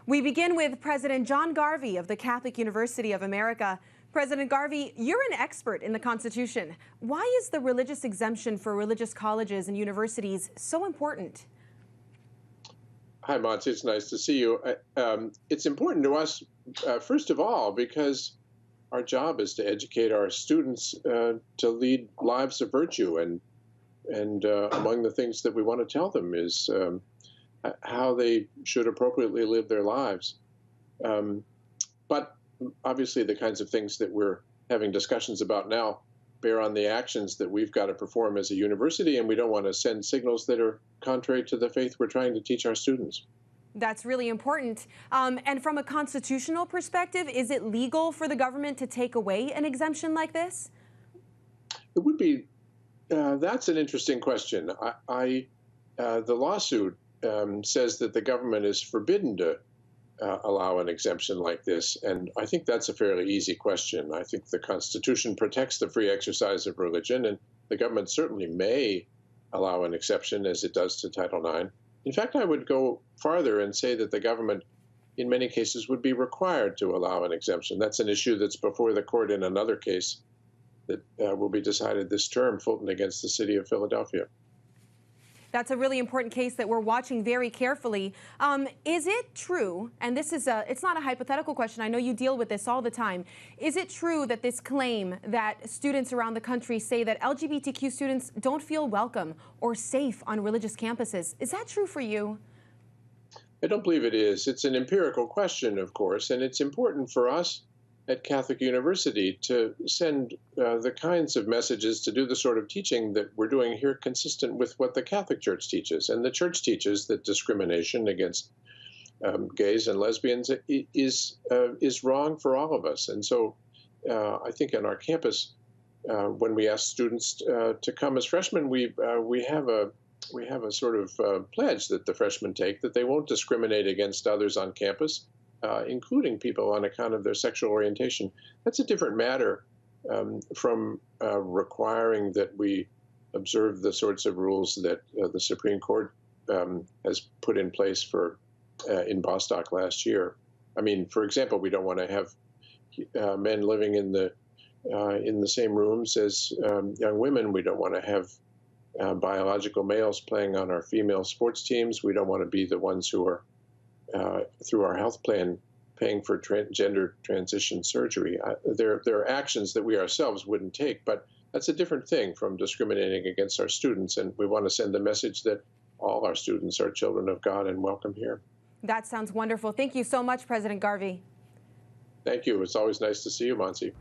We begin with President John Garvey of the Catholic University of America. President Garvey, you're an expert in the Constitution. Why is the religious exemption for religious colleges and universities so important? Hi, Mats. It's nice to see you. It's important to us, first of all, because our job is to educate our students to lead lives of virtue. And among the things that we want to tell them is how they should appropriately live their lives. But obviously the kinds of things that we're having discussions about now bear on the actions that we've got to perform as a university, and we don't want to send signals that are contrary to the faith we're trying to teach our students. That's really important. And from a constitutional perspective, is it legal for the government to take away an exemption like this? It would be. That's an interesting question. The lawsuit says that the government is forbidden to allow an exemption like this. And I think that's a fairly easy question. I think the Constitution protects the free exercise of religion, and the government certainly may allow an exception as it does to Title IX. In fact, I would go farther and say that the government, in many cases, would be required to allow an exemption. That's an issue that's before the court in another case that will be decided this term, Fulton against the city of Philadelphia. That's a really important case that we're watching very carefully. Is it true, and this is it's not a hypothetical question, I know you deal with this all the time, is it true that this claim that students around the country say that LGBTQ students don't feel welcome or safe on religious campuses? Is that true for you? I don't believe it is. It's an empirical question, of course, and it's important for us at Catholic University to send the kinds of messages, to do the sort of teaching that we're doing here consistent with what the Catholic Church teaches. And the Church teaches that discrimination against gays and lesbians is wrong for all of us. And so I think on our campus, when we ask students to come as freshmen, we have a sort of pledge that the freshmen take that they won't discriminate against others on campus, including people on account of their sexual orientation. That's a different matter from requiring that we observe the sorts of rules that the Supreme Court has put in place for in Bostock last year. I mean, for example, we don't want to have men living in the same rooms as young women. We don't want to have biological males playing on our female sports teams. We don't want to be the ones who are through our health plan paying for gender transition surgery. There are actions that we ourselves wouldn't take, but that's a different thing from discriminating against our students, and we want to send the message that all our students are children of God and welcome here. That sounds wonderful. Thank you so much, President Garvey. Thank you. It's always nice to see you, Monsi.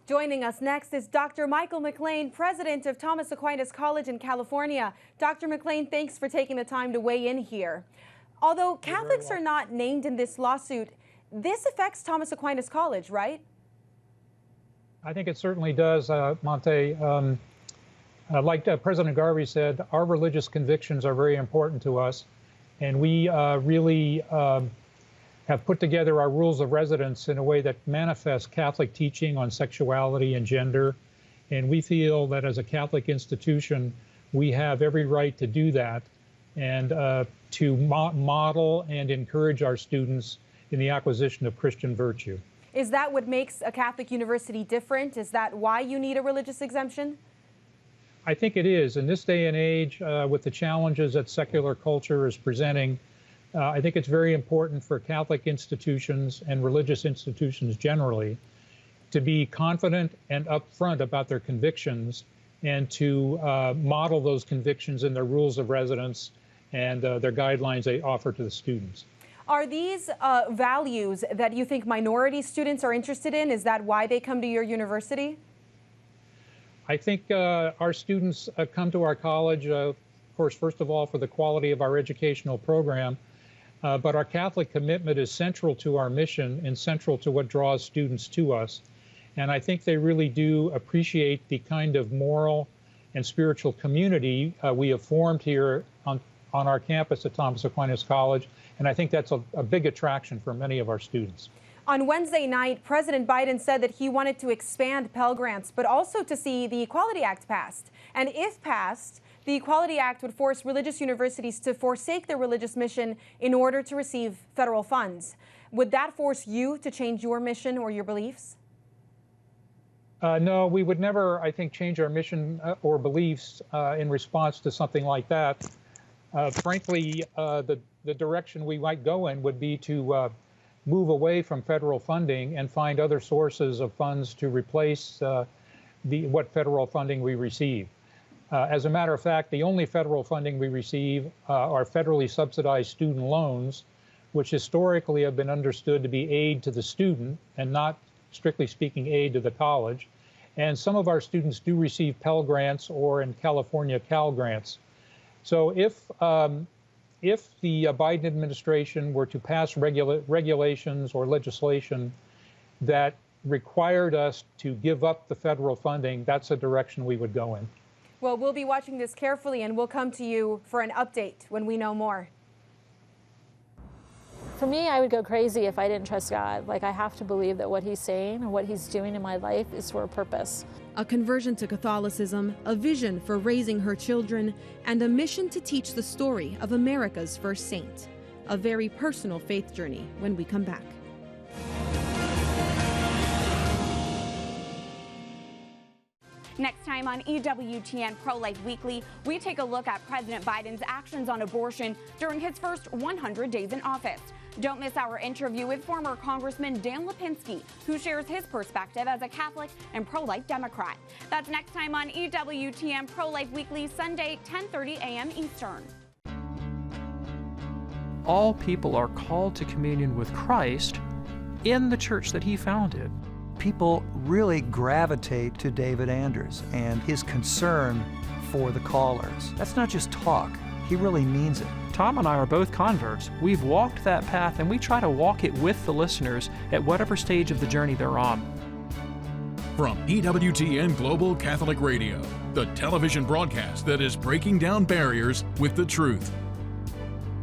Joining us next is Dr. Michael McLean, president of Thomas Aquinas College in California. Dr. McLean, thanks for taking the time to weigh in here. Although Catholics are not named in this lawsuit, this affects Thomas Aquinas College, right? I think it certainly does, Monte. Like President Garvey said, our religious convictions are very important to us, and we really have put together our rules of residence in a way that manifests Catholic teaching on sexuality and gender, and we feel that as a Catholic institution, we have every right to do that and to model and encourage our students in the acquisition of Christian virtue. Is that what makes a Catholic university different? Is that why you need a religious exemption? I think it is. In this day and age, with the challenges that secular culture is presenting, I think it's very important for Catholic institutions and religious institutions generally to be confident and upfront about their convictions and to model those convictions in their rules of residence and their guidelines they offer to the students. Are these values that you think minority students are interested in? Is that why they come to your university? I think our students come to our college, of course, first of all, for the quality of our educational program, but our Catholic commitment is central to our mission and central to what draws students to us. And I think they really do appreciate the kind of moral and spiritual community we have formed here on our campus at Thomas Aquinas College, and I think that's a big attraction for many of our students. On Wednesday night, President Biden said that he wanted to expand Pell Grants, but also to see the Equality Act passed. And if passed, the Equality Act would force religious universities to forsake their religious mission in order to receive federal funds. Would that force you to change your mission or your beliefs? No, we would never, I think, change our mission or beliefs in response to something like that. Frankly, the direction we might go in would be to move away from federal funding and find other sources of funds to replace what federal funding we receive. As a matter of fact, the only federal funding we receive are federally subsidized student loans, which historically have been understood to be aid to the student and not, strictly speaking, aid to the college. And some of our students do receive Pell Grants or, in California, Cal Grants. So if the Biden administration were to pass regulations or legislation that required us to give up the federal funding, that's a direction we would go in. Well, we'll be watching this carefully, and we'll come to you for an update when we know more. For me, I would go crazy if I didn't trust God. Like, I have to believe that what he's saying and what he's doing in my life is for a purpose. A conversion to Catholicism, a vision for raising her children, and a mission to teach the story of America's first saint. A very personal faith journey when we come back. Next time on EWTN Pro-Life Weekly, we take a look at President Biden's actions on abortion during his first 100 days in office. Don't miss our interview with former Congressman Dan Lipinski, who shares his perspective as a Catholic and pro-life Democrat. That's next time on EWTN Pro-Life Weekly, Sunday, 10:30 a.m. Eastern. All people are called to communion with Christ in the church that he founded. People really gravitate to David Anders and his concern for the callers. That's not just talk, he really means it. Tom and I are both converts. We've walked that path and we try to walk it with the listeners at whatever stage of the journey they're on. From EWTN Global Catholic Radio, the television broadcast that is breaking down barriers with the truth.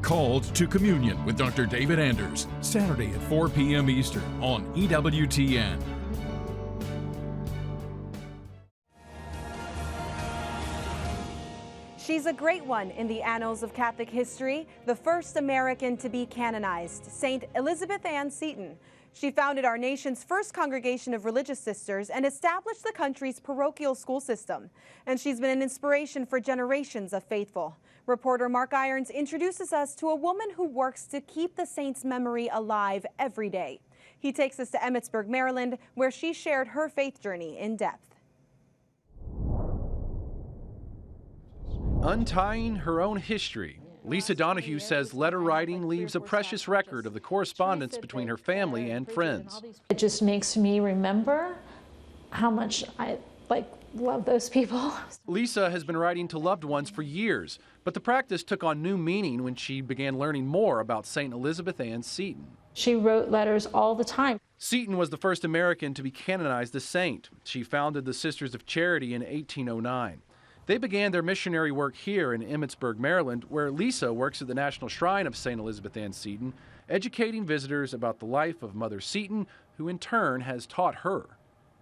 Called to Communion with Dr. David Anders, Saturday at 4 p.m. Eastern on EWTN. She's a great one in the annals of Catholic history, the first American to be canonized, St. Elizabeth Ann Seton. She founded our nation's first congregation of religious sisters and established the country's parochial school system. And she's been an inspiration for generations of faithful. Reporter Mark Irons introduces us to a woman who works to keep the saint's memory alive every day. He takes us to Emmitsburg, Maryland, where she shared her faith journey in depth. Untying her own history, Lisa Donahue says letter writing leaves a precious record of the correspondence between her family and friends. It just makes me remember how much I love those people. Lisa has been writing to loved ones for years, but the practice took on new meaning when she began learning more about St. Elizabeth Ann Seton. She wrote letters all the time. Seton was the first American to be canonized a saint. She founded the Sisters of Charity in 1809. They began their missionary work here in Emmitsburg, Maryland, where Lisa works at the National Shrine of St. Elizabeth Ann Seton, educating visitors about the life of Mother Seton, who in turn has taught her.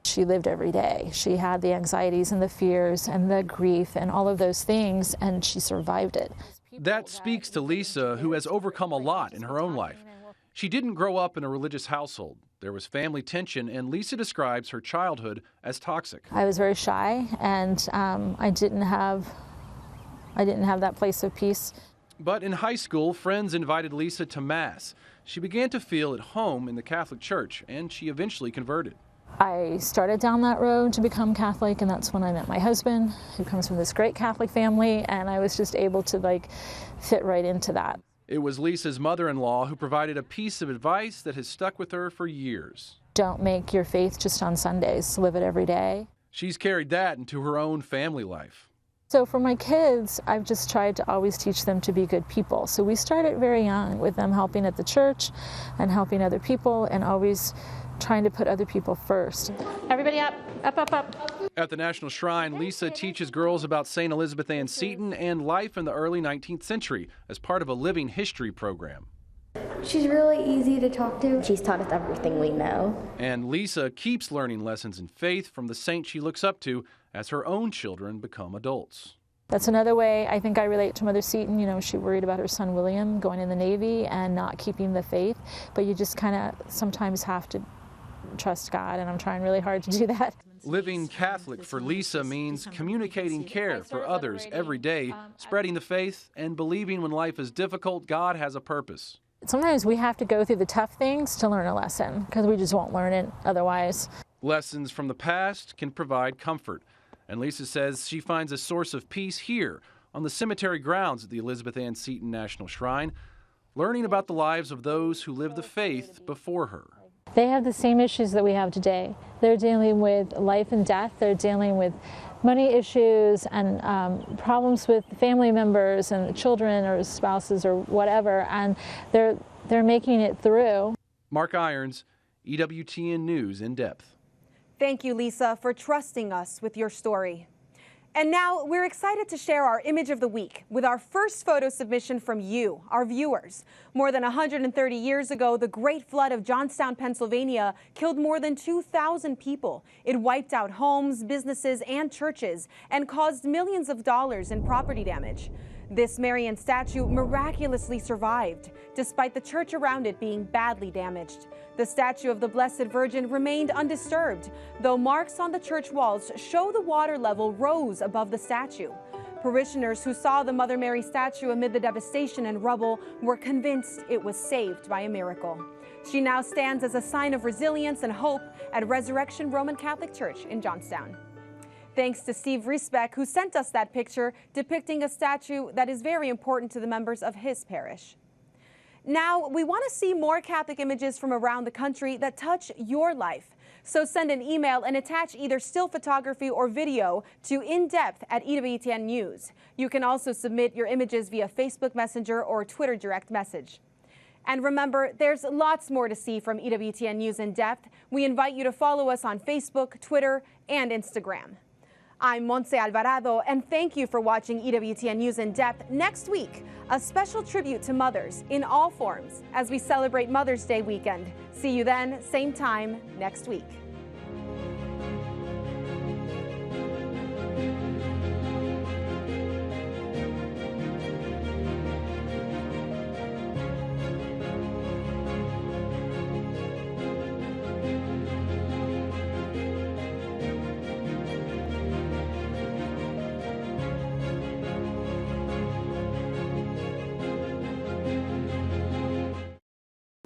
She lived every day. She had the anxieties and the fears and the grief and all of those things, and she survived it. That speaks to Lisa, who has overcome a lot in her own life. She didn't grow up in a religious household. There was family tension, and Lisa describes her childhood as toxic. I was very shy, and I didn't have that place of peace. But in high school, friends invited Lisa to Mass. She began to feel at home in the Catholic Church, and she eventually converted. I started down that road to become Catholic, and that's when I met my husband, who comes from this great Catholic family, and I was just able to fit right into that. It was Lisa's mother-in-law who provided a piece of advice that has stuck with her for years. Don't make your faith just on Sundays. Live it every day. She's carried that into her own family life. So for my kids, I've just tried to always teach them to be good people. So we started very young with them helping at the church and helping other people and always trying to put other people first. Everybody up, up, up, up. At the National Shrine, Lisa teaches girls about St. Elizabeth Ann Seton and life in the early 19th century as part of a living history program. She's really easy to talk to. She's taught us everything we know. And Lisa keeps learning lessons in faith from the saint she looks up to as her own children become adults. That's another way I think I relate to Mother Seton. You know, she worried about her son William going in the Navy and not keeping the faith, but you just kind of sometimes have to trust God, and I'm trying really hard to do that. Living Catholic for Lisa means communicating care for others every day, spreading the faith, and believing when life is difficult, God has a purpose. Sometimes we have to go through the tough things to learn a lesson, because we just won't learn it otherwise. Lessons from the past can provide comfort, and Lisa says she finds a source of peace here on the cemetery grounds at the Elizabeth Ann Seton National Shrine, learning about the lives of those who lived the faith before her. They have the same issues that we have today. They're dealing with life and death. They're dealing with money issues and problems with family members and children or spouses or whatever, and they're making it through. Mark Irons, EWTN News in Depth. Thank you, Lisa, for trusting us with your story. And now we're excited to share our image of the week with our first photo submission from you, our viewers. More than 130 years ago, the Great Flood of Johnstown, Pennsylvania killed more than 2,000 people. It wiped out homes, businesses, and churches and caused millions of dollars in property damage. This Marian statue miraculously survived, despite the church around it being badly damaged. The statue of the Blessed Virgin remained undisturbed, though marks on the church walls show the water level rose above the statue. Parishioners who saw the Mother Mary statue amid the devastation and rubble were convinced it was saved by a miracle. She now stands as a sign of resilience and hope at Resurrection Roman Catholic Church in Johnstown. Thanks to Steve Riesbeck, who sent us that picture depicting a statue that is very important to the members of his parish. Now, we want to see more Catholic images from around the country that touch your life. So send an email and attach either still photography or video to indepth@EWTN News. You can also submit your images via Facebook Messenger or Twitter direct message. And remember, there's lots more to see from EWTN News in Depth. We invite you to follow us on Facebook, Twitter, and Instagram. I'm Montse Alvarado, and thank you for watching EWTN News in Depth. Next week, a special tribute to mothers in all forms as we celebrate Mother's Day weekend. See you then, same time next week.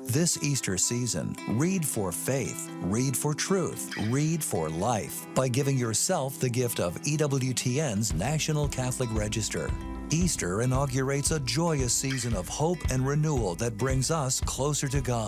This Easter season, read for faith, read for truth, read for life by giving yourself the gift of EWTN's National Catholic Register. Easter inaugurates a joyous season of hope and renewal that brings us closer to God.